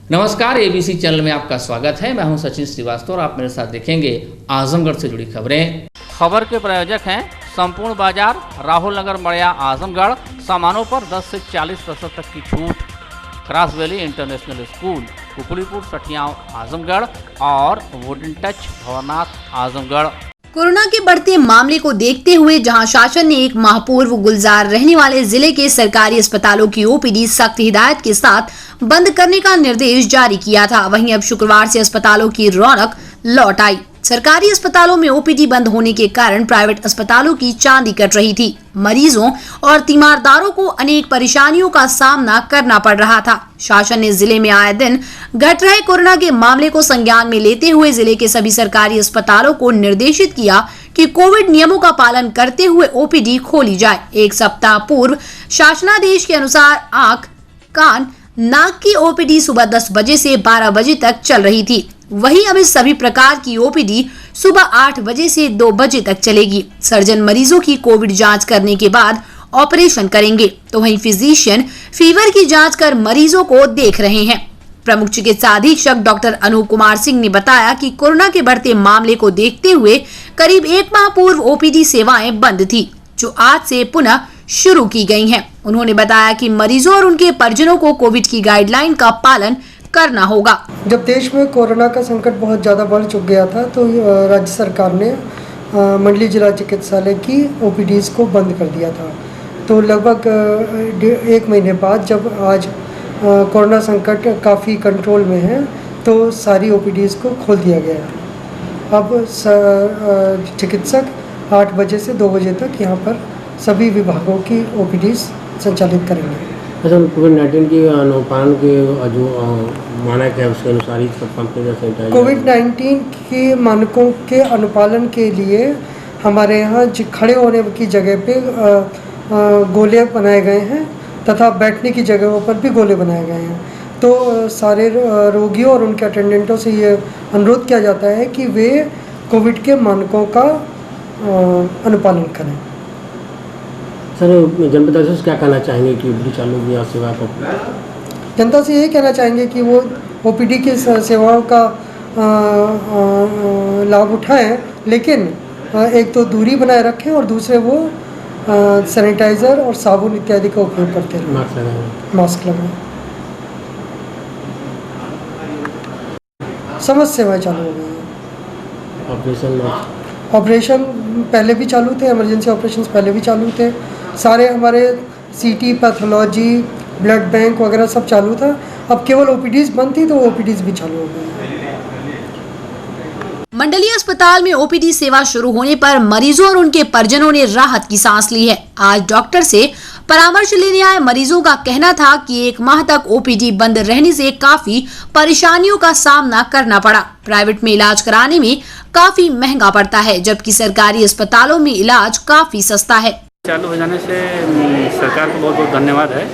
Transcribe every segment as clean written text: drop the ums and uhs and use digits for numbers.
नमस्कार, ABC channel में आपका स्वागत है। मैं हूं सचिन श्रीवास्तव और आप मेरे साथ देखेंगे आजमगढ़ से जुड़ी खबरें। खबर के प्रायोजक हैं संपूर्ण बाजार, राहुल नगर, मड़िया, आजमगढ़। सामानों पर 10 से 40% तक की छूट। Cross valley international school, Kukulipur, Sathiyav, Azamgarh और wooden touch, Bhavnath, Azamgarh. Corona के बढ़ते मामले को देखते हुए जहां शासन ने एक माह पूर्व गुलजार रहने वाले जिले के सरकारी अस्पतालों की ओपीडी सख्त हिदायत के साथ बंद करने का निर्देश जारी किया था, वहीं अब शुक्रवार से अस्पतालों की रौनक लौट आई। सरकारी अस्पतालों में ओपीडी बंद होने के कारण प्राइवेट अस्पतालों की चांदी कट रही थी। मरीजों और तीमारदारों को अनेक परेशानियों का सामना करना पड़ रहा था। शासन ने जिले में आए दिन घट रहे कोरोना के मामले को संज्ञान में लेते हुए जिले के सभी सरकारी अस्पतालों को निर्देशित किया कि कोविड नियमों का पालन करते हुए ओपीडी खोली जाए। एक सप्ताह पूर्व शासनादेश के अनुसार आंख, कान, नाक की ओपीडी सुबह 10 बजे से 12 बजे तक चल रही थी। वहीं अब इस सभी प्रकार की ओपीडी सुबह 8 बजे से 2 बजे तक चलेगी। सर्जन मरीजों की कोविड जांच करने के बाद ऑपरेशन करेंगे, तो वहीं फिजिशियन फीवर की जांच कर मरीजों को देख रहे हैं। प्रमुख चिकित्सा अधीक्षक डॉक्टर अनूप कुमार सिंह ने बताया कि कोरोना के बढ़ते मामले को देखते हुए करीब 1 माह पूर्व ओपीडी सेवाएं बंद थी, जो आज से पुनः शुरू की गई हैं। उन्होंने बताया कि मरीजों और उनके परिजनों को कोविड की गाइडलाइन का पालन करना होगा। जब देश में कोरोना का संकट बहुत ज़्यादा बढ़ चुक गया था तो राज्य सरकार ने मंडली जिला चिकित्सालय की ओपीडीज को बंद कर दिया था। तो लगभग 1 महीने बाद जब आज कोरोना संकट काफ़ी कंट्रोल में है तो सारी ओपीडीज को खोल दिया गया है। अब चिकित्सक 8 बजे से 2 बजे तक यहाँ पर सभी विभागों की ओपीडीज संचालित करेंगे। अच्छा, कोविड-19 की अनुपालन के जो मानक है उसके अनुसार ही सब कंपनी सैनिटाइजर। कोविड-19 के मानकों के अनुपालन के लिए हमारे यहाँ खड़े होने की जगह पे गोले बनाए गए हैं तथा बैठने की जगहों पर भी गोले बनाए गए हैं। तो सारे रोगियों और उनके अटेंडेंटों से ये अनुरोध किया जाता है कि वे कोविड के मानकों का अनुपालन करें। सर, जनता से क्या कहना चाहेंगे कि ओपीडी चालू किया सेवा को? जनता से यही कहना चाहेंगे कि वो ओपीडी की सेवाओं का लाभ उठाएं, लेकिन एक तो दूरी बनाए रखें और दूसरे वो सैनिटाइज़र और साबुन इत्यादि का उपयोग करते रहें, मास्क लगाएं। समस्त सेवाएं चालू हो गई हैं। ऑपरेशन पहले भी चालू थे, इमरजेंसी ऑपरेशंस पहले भी चालू थे। सारे हमारे सीटी, पैथोलॉजी, ब्लड बैंक वगैरह सब चालू था। अब केवल ओपीडीज बंद थी तो ओपीडीज भी चालू हो गई। मंडलीय अस्पताल में ओपीडी सेवा शुरू होने पर मरीजों और उनके परिजनों ने राहत की सांस ली है। आज डॉक्टर से परामर्श लेने आए मरीजों का कहना था कि 1 माह तक ओपीडी बंद रहने से काफी परेशानियों का सामना करना पड़ा। प्राइवेट में इलाज कराने में काफी महंगा पड़ता है, जबकि सरकारी अस्पतालों में इलाज काफी सस्ता है। चालू हो जाने से सरकार को बहुत बहुत धन्यवाद है,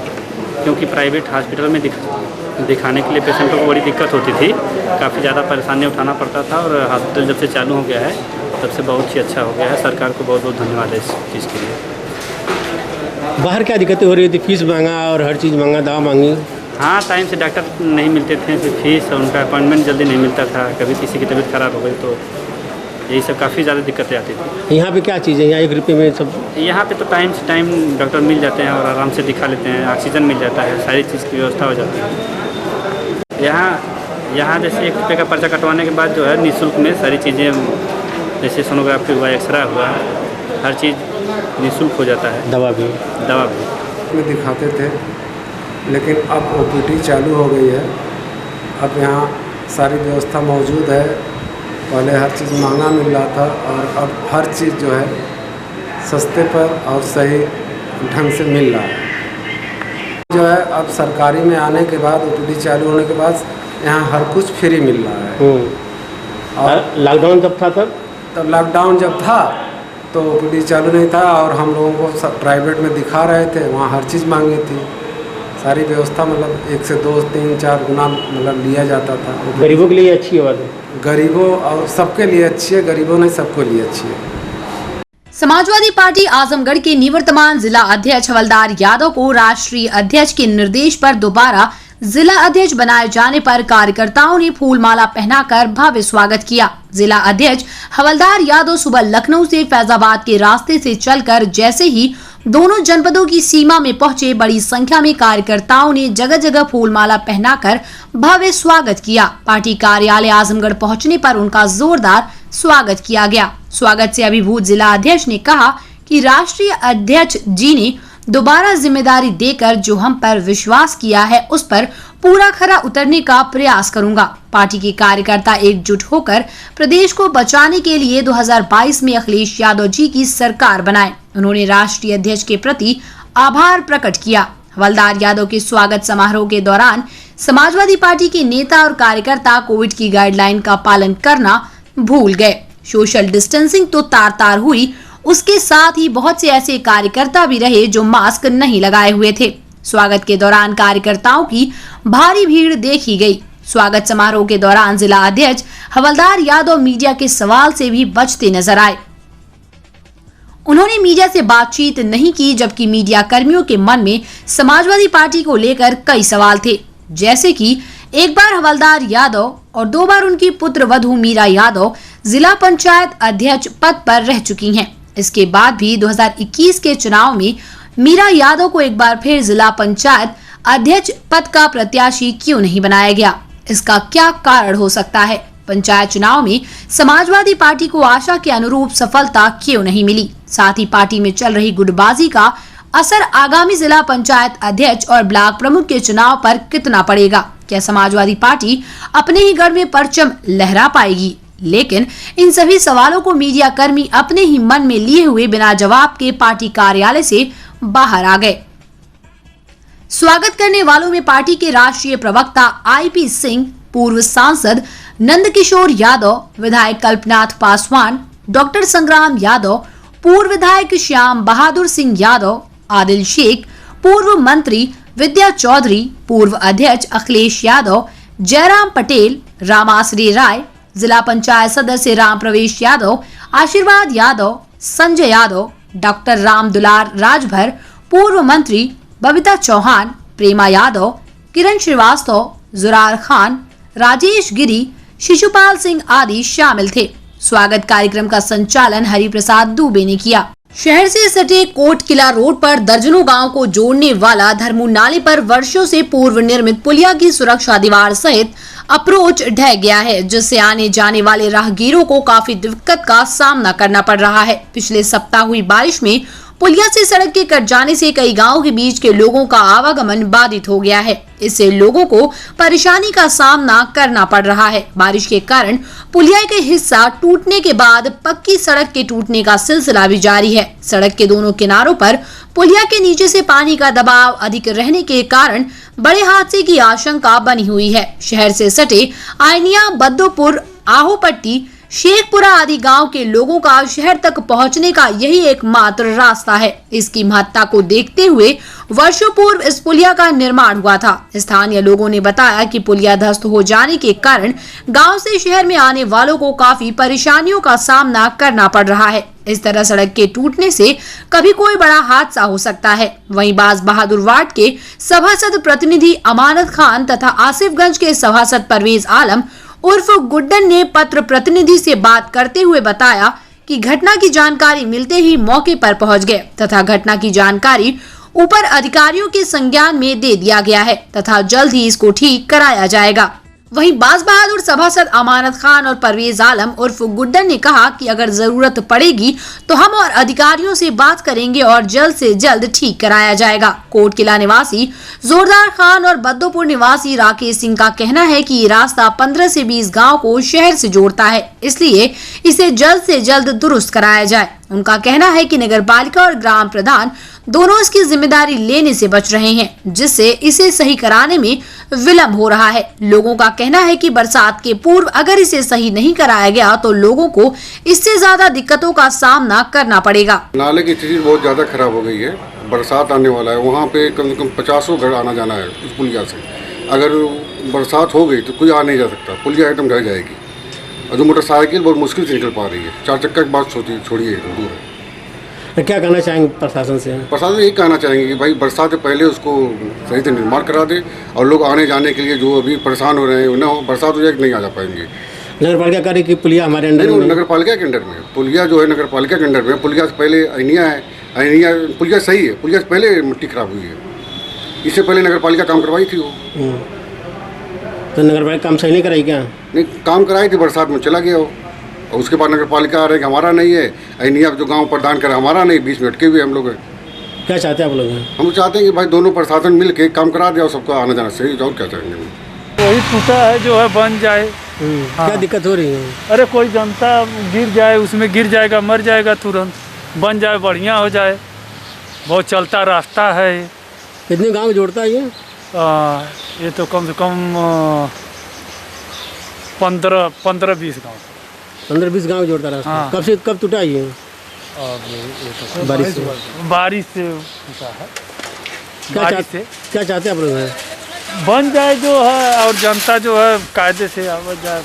क्योंकि प्राइवेट हॉस्पिटल में दिखाने के लिए पेशेंटों को बड़ी दिक्कत होती थी, काफ़ी ज़्यादा परेशानी उठाना पड़ता था। और हॉस्पिटल जब से चालू हो गया है तब से बहुत ही अच्छा हो गया है। सरकार को बहुत बहुत धन्यवाद है इस चीज़ के लिए। बाहर क्या दिक्कतें हो रही थी? फीस महंगा और हर चीज़ महंगा, दवा महंगी। हाँ, टाइम से डॉक्टर नहीं मिलते थे, फिर फीस और उनका अपॉइंटमेंट जल्दी नहीं मिलता था। कभी किसी की तबीयत खराब हो गई तो यही सब काफ़ी ज़्यादा दिक्कतें आती थी। यहाँ पे क्या चीज़ है? यहाँ 1 रुपये में सब? यहाँ पे तो टाइम से टाइम डॉक्टर मिल जाते हैं और आराम से दिखा लेते हैं। ऑक्सीजन मिल जाता है, सारी चीज़ की व्यवस्था हो जाती है। यहाँ जैसे 1 रुपये का पर्चा कटवाने के बाद जो है निःशुल्क में सारी चीज़ें, जैसे सोनोग्राफी हुआ, एक्सरे हुआ, हर चीज़ निःशुल्क हो जाता है। दवा भी में दिखाते थे, लेकिन अब ओपीडी चालू हो गई है। अब यहाँ सारी व्यवस्था मौजूद है। पहले हर चीज़ महंगा मिल रहा था और अब हर चीज़ जो है सस्ते पर और सही ढंग से मिल रहा है। जो है अब सरकारी में आने के बाद, ओपीडी चालू होने के बाद यहाँ हर कुछ फ्री मिल रहा है। और लॉकडाउन जब था तब लॉकडाउन जब था तो ओपीडी चालू नहीं था और हम लोगों को प्राइवेट में दिखा रहे थे, वहाँ हर चीज़ मांगी थी। सारी व्यवस्था मतलब 1 से 2, 3, 4 गुना मतलब लिया जाता था। गरीबों के लिए अच्छी बात है। गरीबों और सबके लिए अच्छी है, गरीबों नहीं सबके लिए अच्छी है। समाजवादी पार्टी आजमगढ़ के निवर्तमान जिला अध्यक्ष हवलदार यादव को राष्ट्रीय अध्यक्ष के निर्देश पर दोबारा जिला अध्यक्ष बनाए जाने पर कार्यकर्ताओं ने फूलमाला पहनाकर भव्य स्वागत किया। जिला अध्यक्ष हवलदार यादव सुबह लखनऊ से फैजाबाद के रास्ते से चलकर जैसे ही दोनों जनपदों की सीमा में पहुंचे, बड़ी संख्या में कार्यकर्ताओं ने जगह जगह फूलमाला पहनाकर भव्य स्वागत किया। पार्टी कार्यालय आजमगढ़ पहुंचने पर उनका जोरदार स्वागत किया गया। स्वागत से अभिभूत जिला अध्यक्ष ने कहा कि राष्ट्रीय अध्यक्ष जी ने दोबारा जिम्मेदारी देकर जो हम पर विश्वास किया है उस पर पूरा खरा उतरने का प्रयास करूंगा। पार्टी के कार्यकर्ता एकजुट होकर प्रदेश को बचाने के लिए 2022 में अखिलेश यादव जी की सरकार बनाए। उन्होंने राष्ट्रीय अध्यक्ष के प्रति आभार प्रकट किया। हवलदार यादव के स्वागत समारोह के दौरान समाजवादी पार्टी के नेता और कार्यकर्ता कोविड की गाइडलाइन का पालन करना भूल गए। सोशल डिस्टेंसिंग तो तार हुई, उसके साथ ही बहुत से ऐसे कार्यकर्ता भी रहे जो मास्क नहीं लगाए हुए थे। स्वागत के दौरान कार्यकर्ताओं की भारी भीड़ देखी गई। स्वागत समारोह के दौरान जिला अध्यक्ष हवलदार यादव मीडिया के सवाल से भी बचते नजर आए। उन्होंने मीडिया से बातचीत नहीं की, जबकि मीडिया कर्मियों के मन में समाजवादी पार्टी को लेकर कई सवाल थे, जैसे कि एक बार हवलदार यादव और 2 बार उनकी पुत्र वधू मीरा यादव जिला पंचायत अध्यक्ष पद पर रह चुकी हैं। इसके बाद भी 2021 के चुनाव में मीरा यादव को एक बार फिर जिला पंचायत अध्यक्ष पद का प्रत्याशी क्यों नहीं बनाया गया? इसका क्या कारण हो सकता है? पंचायत चुनाव में समाजवादी पार्टी को आशा के अनुरूप सफलता क्यों नहीं मिली? साथ ही पार्टी में चल रही गुटबाजी का असर आगामी जिला पंचायत अध्यक्ष और ब्लॉक प्रमुख के चुनाव पर कितना पड़ेगा? क्या समाजवादी पार्टी अपने ही गढ़ में परचम लहरा पाएगी? लेकिन इन सभी सवालों को मीडिया कर्मी अपने ही मन में लिए हुए बिना जवाब के पार्टी कार्यालय से बाहर आ गए। स्वागत करने वालों में पार्टी के राष्ट्रीय प्रवक्ता आईपी सिंह, पूर्व सांसद नंदकिशोर यादव, विधायक कल्पनाथ पासवान, डॉक्टर संग्राम यादव, पूर्व विधायक श्याम बहादुर सिंह यादव, आदिल शेख, पूर्व मंत्री विद्या चौधरी, पूर्व अध्यक्ष अखिलेश यादव, जयराम पटेल, रामाश्री राय, जिला पंचायत सदस्य राम प्रवेश यादव, आशीर्वाद यादव, संजय यादव, डॉक्टर राम दुलार राजभर, पूर्व मंत्री बबीता चौहान, प्रेमा यादव, किरण श्रीवास्तव, जुरार खान, राजेश गिरी, शिशुपाल सिंह आदि शामिल थे। स्वागत कार्यक्रम का संचालन हरिप्रसाद दुबे ने किया। शहर से सटे कोट किला रोड पर दर्जनों गांव को जोड़ने वाला धर्मू नाले पर वर्षों से पूर्व निर्मित पुलिया की सुरक्षा दीवार सहित अप्रोच ढह गया है, जिससे आने जाने वाले राहगीरों को काफी दिक्कत का सामना करना पड़ रहा है। पिछले सप्ताह हुई बारिश में पुलिया से सड़क के कट जाने से कई गांवों के बीच के लोगों का आवागमन बाधित हो गया है। इससे लोगों को परेशानी का सामना करना पड़ रहा है। बारिश के कारण पुलिया का हिस्सा टूटने के बाद पक्की सड़क के टूटने का सिलसिला भी जारी है। सड़क के दोनों किनारों पर पुलिया के नीचे से पानी का दबाव अधिक रहने के कारण बड़े हादसे की आशंका बनी हुई है। शहर से सटे आइनिया, बद्दोपुर, आहोपट्टी, शेखपुरा आदि गांव के लोगों का शहर तक पहुंचने का यही एकमात्र रास्ता है। इसकी महत्ता को देखते हुए वर्षों पूर्व इस पुलिया का निर्माण हुआ था। स्थानीय लोगों ने बताया कि पुलिया ध्वस्त हो जाने के कारण गांव से शहर में आने वालों को काफी परेशानियों का सामना करना पड़ रहा है। इस तरह सड़क के टूटने से कभी कोई बड़ा हादसा हो सकता है। वहीं बाज बहादुर वार्ड के सभासद प्रतिनिधि अमानत खान तथा आसिफगंज के सभासद परवेज आलम उर्फ गुड्डन ने पत्र प्रतिनिधि से बात करते हुए बताया कि घटना की जानकारी मिलते ही मौके पर पहुंच गए तथा घटना की जानकारी ऊपर अधिकारियों के संज्ञान में दे दिया गया है तथा जल्द ही इसको ठीक कराया जाएगा। वहीं बाज बहादुर सभासद अमानत खान और परवेज आलम उर्फ गुड्डन ने कहा कि अगर जरूरत पड़ेगी तो हम और अधिकारियों से बात करेंगे और जल्द से जल्द ठीक कराया जाएगा। कोट किला निवासी जोरदार खान और बद्दोपुर निवासी राकेश सिंह का कहना है कि ये रास्ता 15 से 20 गाँव को शहर से जोड़ता है, इसलिए इसे जल्द से जल्द दुरुस्त कराया जाए। उनका कहना है कि नगर पालिका और ग्राम प्रधान दोनों इसकी जिम्मेदारी लेने से बच रहे हैं, जिससे इसे सही कराने में विलंब हो रहा है। लोगों का कहना है कि बरसात के पूर्व अगर इसे सही नहीं कराया गया तो लोगों को इससे ज्यादा दिक्कतों का सामना करना पड़ेगा। नाले की स्थिति बहुत ज्यादा खराब हो गई है। बरसात आने वाला है, वहाँ पे कम से कम 50 घर आना जाना है उस पुलिया से। अगर बरसात हो गई तो कोई आ नहीं जा सकता, पुलिया एकदम ढह जाएगी। और जो मोटरसाइकिल बहुत मुश्किल से निकल पा रही है, 4 चक्का की बात छोड़िए दूर है। तो क्या कहना चाहेंगे प्रशासन से? प्रशासन यही कहना चाहेंगे कि भाई बरसात से पहले उसको सही से निर्माण करा दे और लोग आने जाने के लिए जो अभी परेशान हो रहे हैं, ना हो बरसात हो जाए नहीं आ जा पाएंगे। नगर पालिका कह रही कि पुलिया हमारे अंडर में? नगर पालिका के अंडर में पुलिया जो है, नगर पालिका के अंडर में। पुलिया से पहले अनिया है, अनिया पुलिया सही है, पुलिया से पहले मिट्टी खराब हुई है, इससे पहले नगर पालिका काम करवाई थी वो। तो नगर पालिका काम सही नहीं कराई क्या? नहीं, काम कराई थी, बरसात में चला गया वो, और उसके बाद नगर पालिका आ रहे कि हमारा नहीं है, अनिया जो गाँव प्रदान करे हमारा नहीं, बीच में अटके हुए हम लोग। क्या चाहते हैं आप लोग? हम चाहते हैं कि भाई दोनों प्रशासन मिल के काम करा दे और सबको आना जाना सही। और क्या चाहेंगे? वही टूटा है जो है बन जाए। क्या दिक्कत हो रही है? अरे कोई जनता गिर जाए, उसमें गिर जाएगा, मर जाएगा तुरंत। बन जाए बढ़िया हो जाए, बहुत चलता रास्ता है। कितने गांव जोड़ता है ये? ये तो कम से कम 15-20 गाँव। 15-20 गांव जोड़ता रास्ता। हाँ। कब टूटा ये? ये तो बारिश से टूटा है। क्या चाहते हैं आप लोग? बन जाए जो है और जनता जो है कायदे से आ जाए।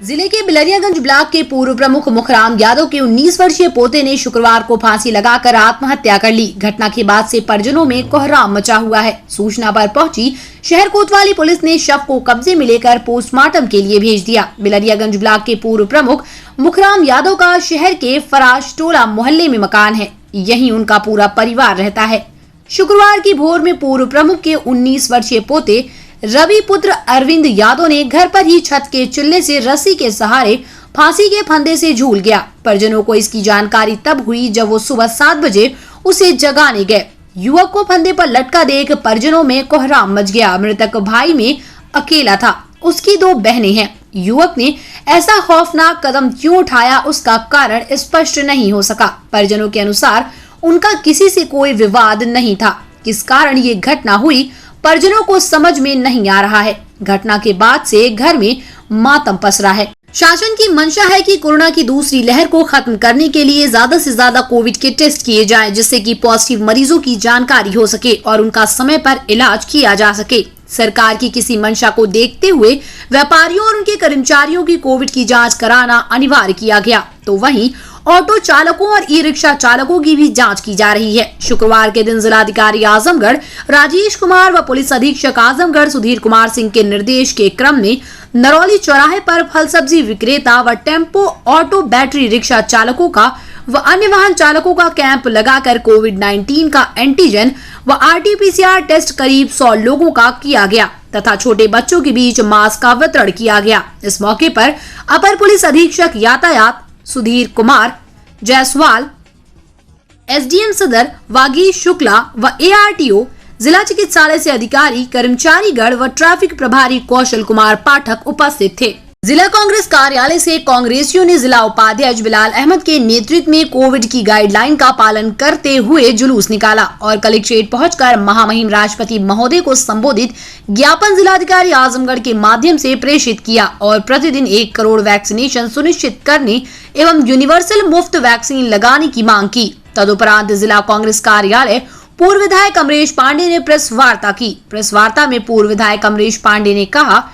जिले के बिलरियागंज ब्लॉक के पूर्व प्रमुख मुखराम यादव के 19 वर्षीय पोते ने शुक्रवार को फांसी लगाकर आत्महत्या कर ली। घटना के बाद से परिजनों में कोहराम मचा हुआ है। सूचना पर पहुंची शहर कोतवाली पुलिस ने शव को कब्जे में लेकर पोस्टमार्टम के लिए भेज दिया। बिलरियागंज ब्लॉक के पूर्व प्रमुख मुखराम यादव का शहर के फराज टोला मोहल्ले में मकान है, यहीं उनका पूरा परिवार रहता है। शुक्रवार की भोर में पूर्व प्रमुख के 19 वर्षीय पोते रवि पुत्र अरविंद यादव ने घर पर ही छत के चिल्ले से रस्सी के सहारे फांसी के फंदे से झूल गया। परिजनों को इसकी जानकारी तब हुई जब वो सुबह 7 बजे उसे जगाने गए। युवक को फंदे पर लटका देख परिजनों में कोहराम मच गया। मृतक भाई में अकेला था, उसकी 2 बहनें हैं। युवक ने ऐसा खौफनाक कदम क्यों उठाया, उसका कारण स्पष्ट नहीं हो सका। परिजनों के अनुसार उनका किसी से कोई विवाद नहीं था। किस कारण ये घटना हुई परिजनों को समझ में नहीं आ रहा है। घटना के बाद से घर में मातम पसरा है। शासन की मंशा है कि कोरोना की दूसरी लहर को खत्म करने के लिए ज्यादा से ज्यादा कोविड के टेस्ट किए जाएं, जिससे कि पॉजिटिव मरीजों की जानकारी हो सके और उनका समय पर इलाज किया जा सके। सरकार की किसी मंशा को देखते हुए व्यापारियों और उनके कर्मचारियों की कोविड की जांच कराना अनिवार्य किया गया, तो वहीं ऑटो चालकों और ई रिक्शा चालकों की भी जांच की जा रही है। शुक्रवार के दिन जिलाधिकारी आजमगढ़ राजेश कुमार व पुलिस अधीक्षक आजमगढ़ सुधीर कुमार सिंह के निर्देश के क्रम में नरौली चौराहे पर फल सब्जी विक्रेता व टेम्पो ऑटो बैटरी रिक्शा चालकों का व अन्य वाहन चालकों का कैंप लगाकर कोविड-19 का एंटीजन व RT-PCR टेस्ट करीब 100 लोगों का किया गया तथा छोटे बच्चों के बीच मास्क का वितरण किया गया। इस मौके पर अपर पुलिस अधीक्षक यातायात सुधीर कुमार जायसवाल, SDM सदर वागीश शुक्ला व ARTO जिला चिकित्सालय से अधिकारी कर्मचारीगण व ट्रैफिक प्रभारी कौशल कुमार पाठक उपस्थित थे। जिला कांग्रेस कार्यालय से कांग्रेसियों ने जिला उपाध्यक्ष बिलाल अहमद के नेतृत्व में कोविड की गाइडलाइन का पालन करते हुए जुलूस निकाला और कलेक्ट्रेट पहुंचकर महामहिम राष्ट्रपति महोदय को संबोधित ज्ञापन जिलाधिकारी आजमगढ़ के माध्यम से प्रेषित किया और प्रतिदिन 1 करोड़ वैक्सीनेशन सुनिश्चित करने एवं यूनिवर्सल मुफ्त वैक्सीन लगाने की मांग की। तदुपरांत जिला कांग्रेस कार्यालय पूर्व विधायक अमरीश पांडे ने प्रेस वार्ता की। प्रेस वार्ता में पूर्व विधायक अमरीश पांडे ने कहा,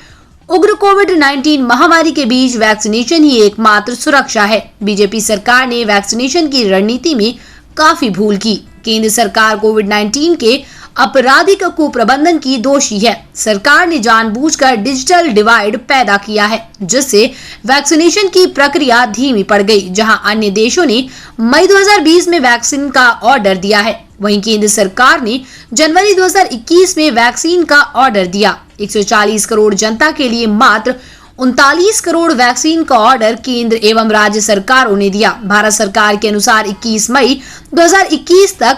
उग्र कोविड-19 महामारी के बीच वैक्सीनेशन ही एकमात्र सुरक्षा है। बीजेपी सरकार ने वैक्सीनेशन की रणनीति में काफी भूल की। केंद्र सरकार कोविड-19 के आपराधिक कुप्रबंधन की दोषी है। सरकार ने जानबूझकर डिजिटल डिवाइड पैदा किया है, जिससे वैक्सीनेशन की प्रक्रिया धीमी पड़ गई। जहां अन्य देशों ने मई 2020 में वैक्सीन का ऑर्डर दिया है, वहीं केंद्र सरकार ने जनवरी 2021 में वैक्सीन का ऑर्डर दिया। 140 करोड़ जनता के लिए मात्र 39 करोड़ वैक्सीन का ऑर्डर केंद्र एवं राज्य सरकारों ने दिया। भारत सरकार के अनुसार 21 मई 2021 तक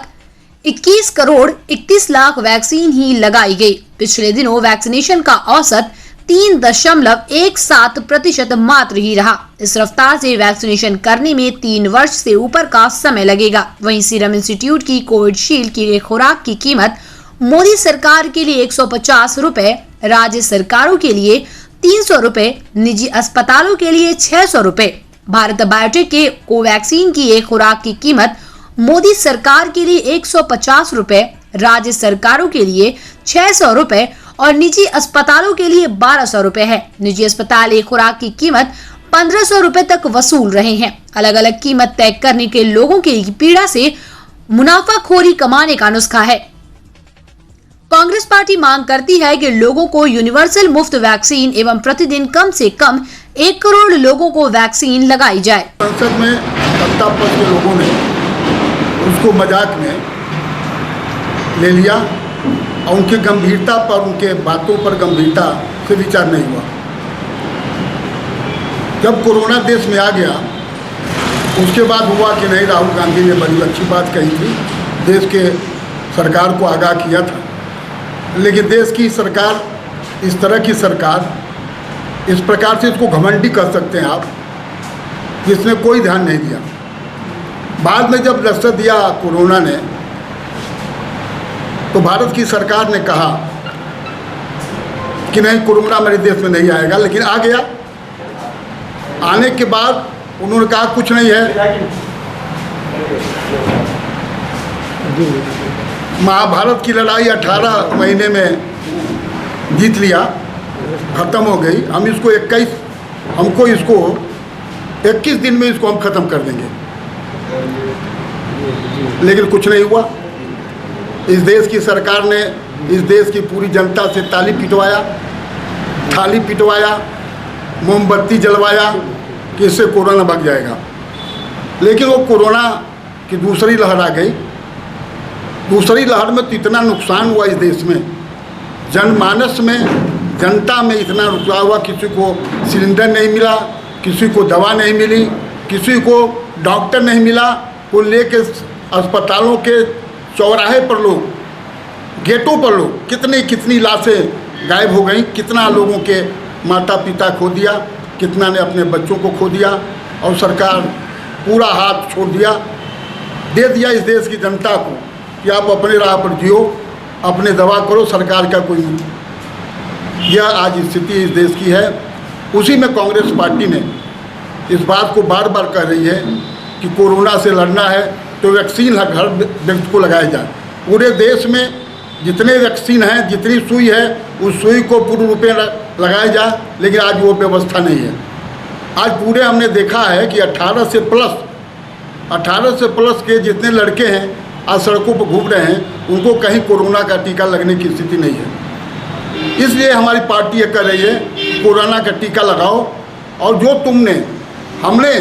21 करोड़ 31 लाख वैक्सीन ही लगाई गई। पिछले दिनों वैक्सीनेशन का औसत 3.17% मात्र ही रहा। इस रफ्तार से वैक्सीनेशन करने में 3 वर्ष से ऊपर का समय लगेगा। वहीं सीरम इंस्टीट्यूट की कोविशील्ड की एक खुराक की कीमत मोदी सरकार के लिए 150 रुपए, राज्य सरकारों के लिए 300 रुपए, निजी अस्पतालों के लिए 600 रुपए। भारत बायोटेक के कोवैक्सीन की एक खुराक की कीमत मोदी सरकार के लिए 150 रुपए, राज्य सरकारों के लिए 600 रुपए और निजी अस्पतालों के लिए 1200 रुपए है। निजी अस्पताल एक खुराक की कीमत 1500 रुपए तक वसूल रहे हैं। अलग अलग कीमत तय करने के लोगों की पीड़ा से मुनाफाखोरी कमाने का नुस्खा है। कांग्रेस पार्टी मांग करती है कि लोगों को यूनिवर्सल मुफ्त वैक्सीन एवं प्रतिदिन कम से कम 1 करोड़ लोगों को वैक्सीन लगाई जाए। संसद में सत्ता पक्ष के लोगों ने उसको मजाक में ले लिया और उनकी गंभीरता पर, उनके बातों पर गंभीरता से विचार नहीं हुआ। जब कोरोना देश में आ गया उसके बाद हुआ कि नहीं, राहुल गांधी ने बड़ी अच्छी बात कही थी, देश के सरकार को आगाह किया था, लेकिन देश की सरकार, इस तरह की सरकार, इस प्रकार से इसको घमंडी कर सकते हैं आप, जिसने कोई ध्यान नहीं दिया। बाद में जब दस्तक दिया कोरोना ने, तो भारत की सरकार ने कहा कि नहीं, कोरोना मेरे देश में नहीं आएगा, लेकिन आ गया। आने के बाद उन्होंने कहा कुछ नहीं है। महाभारत की लड़ाई 18 महीने में जीत लिया, ख़त्म हो गई। हमको इसको 21 दिन में इसको हम ख़त्म कर देंगे, लेकिन कुछ नहीं हुआ। इस देश की सरकार ने इस देश की पूरी जनता से थाली पिटवाया, मोमबत्ती जलवाया कि इससे कोरोना भाग जाएगा। लेकिन वो कोरोना की दूसरी लहर आ गई। दूसरी लहर में तो इतना नुकसान हुआ इस देश में, जनमानस में, जनता में इतना नुकसान हुआ। किसी को सिलेंडर नहीं मिला, किसी को दवा नहीं मिली, किसी को डॉक्टर नहीं मिला। वो लेके अस्पतालों के चौराहे पर लोग, गेटों पर लोग, कितनी लाशें गायब हो गई, कितना लोगों के माता पिता खो दिया, कितना ने अपने बच्चों को खो दिया, और सरकार पूरा हाथ छोड़ दे दिया इस देश की जनता को कि आप अपने राह पर जियो, अपने दवा करो, सरकार का कोई। यह आज स्थिति इस देश की है। उसी में कांग्रेस पार्टी ने इस बात को बार बार कह रही है कि कोरोना से लड़ना है तो वैक्सीन हर व्यक्ति को लगाया जाए। पूरे देश में जितने वैक्सीन हैं, जितनी सुई है, उस सुई को पूर्ण रूप में लगाया जाए, लेकिन आज वो व्यवस्था नहीं है। आज पूरे हमने देखा है कि 18 से प्लस के जितने लड़के हैं आज सड़कों पर घूम रहे हैं, उनको कहीं कोरोना का टीका लगने की स्थिति नहीं है। इसलिए हमारी पार्टी ये कर रही है कोरोना का टीका लगाओ। और जो हमने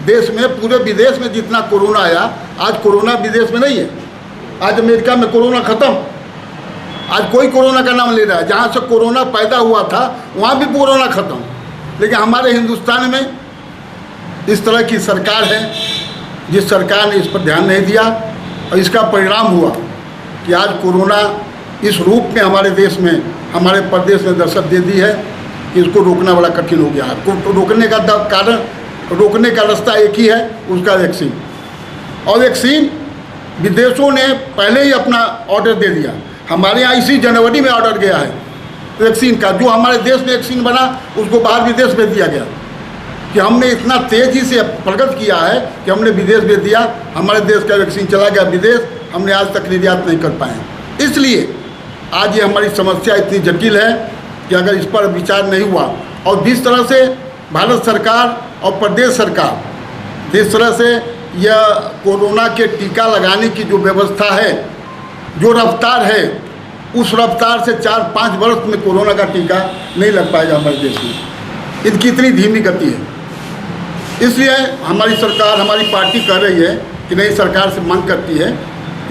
देश में, पूरे विदेश में जितना कोरोना आया, आज कोरोना विदेश में नहीं है। आज अमेरिका में कोरोना ख़त्म, आज कोई कोरोना का नाम ले रहा है। जहाँ से कोरोना पैदा हुआ था वहाँ भी कोरोना ख़त्म। लेकिन हमारे हिंदुस्तान में इस तरह की सरकार है जिस सरकार ने इस पर ध्यान नहीं दिया, और इसका परिणाम हुआ कि आज कोरोना इस रूप में हमारे देश में, हमारे प्रदेश में दस्तक दे दी है कि इसको रोकना बड़ा कठिन हो गया है। रोकने का रास्ता एक ही है, उसका वैक्सीन। और वैक्सीन विदेशों ने पहले ही अपना ऑर्डर दे दिया। हमारे यहाँ इसी जनवरी में ऑर्डर गया है वैक्सीन का। जो हमारे देश में वैक्सीन बना उसको बाहर विदेश भेज दिया गया। कि हमने इतना तेज़ी से प्रगति किया है कि हमने विदेश भेज दिया, हमारे देश का वैक्सीन चला गया विदेश, हमने आज तक निर्यात नहीं कर पाए। इसलिए आज ये हमारी समस्या इतनी जटिल है कि अगर इस पर विचार नहीं हुआ, और जिस तरह से भारत सरकार और प्रदेश सरकार जिस तरह से यह कोरोना के टीका लगाने की जो व्यवस्था है, जो रफ्तार है, उस रफ्तार से 4-5 वर्ष में कोरोना का टीका नहीं लग पाएगा हमारे देश में। इनकी इतनी धीमी गति है। इसलिए हमारी सरकार, हमारी पार्टी कह रही है कि नहीं, सरकार से मांग करती है।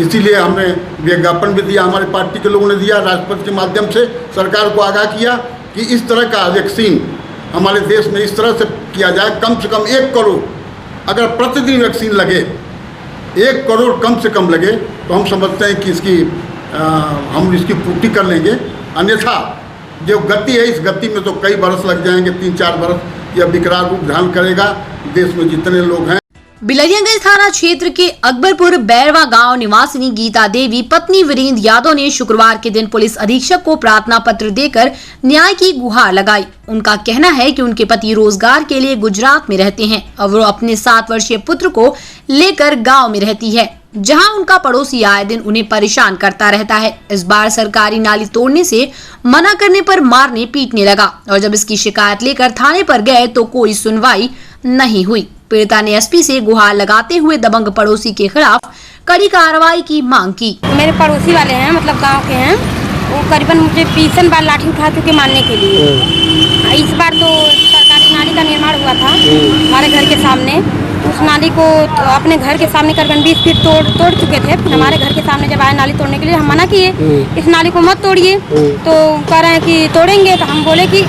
इसीलिए हमने विज्ञापन भी दिया, हमारी पार्टी के लोगों ने दिया, राष्ट्रपति के माध्यम से सरकार को आगाह किया कि इस तरह का वैक्सीन हमारे देश में इस तरह से किया जाए। कम से कम 1 करोड़ अगर प्रतिदिन वैक्सीन लगे, 1 करोड़ कम से कम लगे, तो हम समझते हैं कि हम इसकी पूर्ति कर लेंगे। अन्यथा जो गति है, इस गति में तो कई बरस लग जाएंगे, 3-4 बरस यह विकराल रूप धारण करेगा। देश में जितने लोग हैं। बिलरियागंज थाना क्षेत्र के अकबरपुर बैरवा गांव निवासिनी गीता देवी पत्नी वीरेंद्र यादव ने शुक्रवार के दिन पुलिस अधीक्षक को प्रार्थना पत्र देकर न्याय की गुहार लगाई। उनका कहना है कि उनके पति रोजगार के लिए गुजरात में रहते हैं और वो अपने 7 वर्षीय पुत्र को लेकर गांव में रहती है। जहां उनका पड़ोसी आए दिन उन्हें परेशान करता रहता है। इस बार सरकारी नाली तोड़ने से मना करने पर मारने पीटने लगा और जब इसकी शिकायत लेकर थाने पर गए तो कोई सुनवाई नहीं हुई। पीड़िता ने एसपी से गुहार लगाते हुए दबंग पड़ोसी के खिलाफ कड़ी कार्रवाई की मांग की। मेरे पड़ोसी वाले हैं, मतलब गांव के हैं, वो करीबन मुझे 20 बार लाठी उठा चुके मारने के लिए। इस बार तो सरकारी नाली का निर्माण हुआ था हमारे घर के सामने। उस नाली को तो अपने घर के सामने करीबन 20 फीट तोड़ चुके थे। हमारे घर के सामने जब आए नाली तोड़ने के लिए, हम मना किए इस नाली को मत तोड़िए, तो कह रहे हैं कि तोड़ेंगे। तो हम बोले कि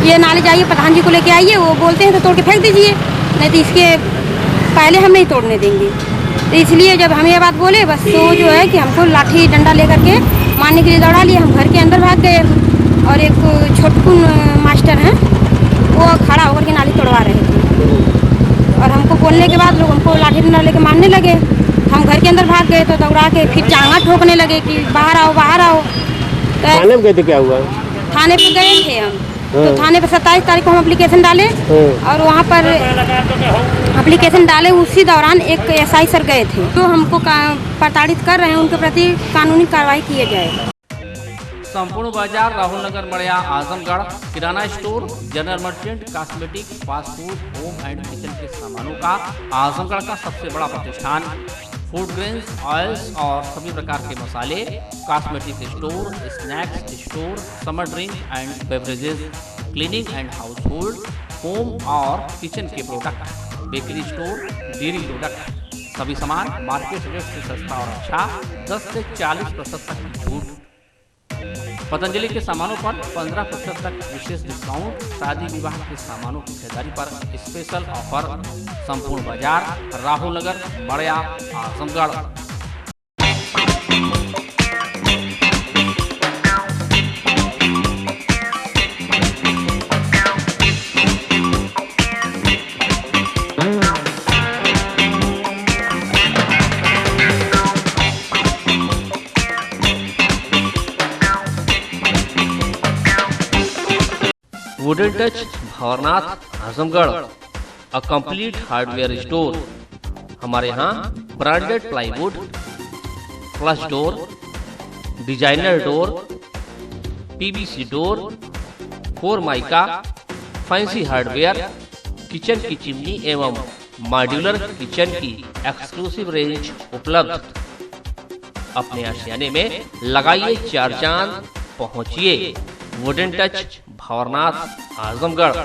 ये नाली जाइए प्रधान जी को लेके आइए, वो बोलते हैं तो तोड़ के फेंक दीजिए, नहीं तो इसके पहले हम नहीं तोड़ने देंगे। तो इसलिए जब हम ये बात बोले, बस तो जो है कि हमको लाठी डंडा लेकर के मारने के लिए दौड़ा लिए। हम घर के अंदर भाग गए और एक छोटकुन मास्टर हैं, वो खड़ा होकर के नाली तोड़वा रहे थे और हमको बोलने के बाद लोग हमको लाठी डंडा लेके मारने लगे। हम घर के अंदर भाग गए तो दौड़ा के फिर जांगा ठोकने लगे कि बाहर आओ बाहर आओ। तो थाने में गए थे, क्या हुआ? थाने पे गए थे हम, तो थाने पे 27 तारीख को हम एप्लीकेशन डाले और वहाँ पर एप्लीकेशन डाले, उसी दौरान एक एसआई सर गए थे जो हमको प्रताड़ित कर रहे हैं, उनके प्रति कानूनी कार्रवाई किए जाए। संपूर्ण बाजार, राहुल नगर मड़िया, आजमगढ़, किराना store, general merchant, cosmetic, fast food, home and kitchen के सामानों का आजमगढ़ का सबसे बड़ा प्रतिष्ठान। फूड ग्रेन्स, ऑयल्स और सभी प्रकार के मसाले, cosmetic store, snacks store, summer drink and beverages, cleaning and house hold, home और किचन के product, bakery store, dairy product, सभी सामान मार्केट रेट से सस्ता और अच्छा, 10 से 40% तक की छूट। पतंजलि के सामानों पर 15% तक विशेष डिस्काउंट। शादी विवाह के सामानों की खरीदारी पर स्पेशल ऑफर। संपूर्ण बाजार, Rahul Nagar, Madiya, Azamgarh. Wooden touch, Bhanwarnath, Azamgarh, a complete hardware store. हमारे यहाँ branded plywood, flush door, designer door, PVC door, Formica, fancy hardware, kitchen की चिमनी एवं मॉड्यूलर किचन की एक्सक्लूसिव रेंज उपलब्ध। अपने आशियाने में लगाइए 4 चांद, पहुंचिए वुडन टच, भंवरनाथ, आजमगढ़।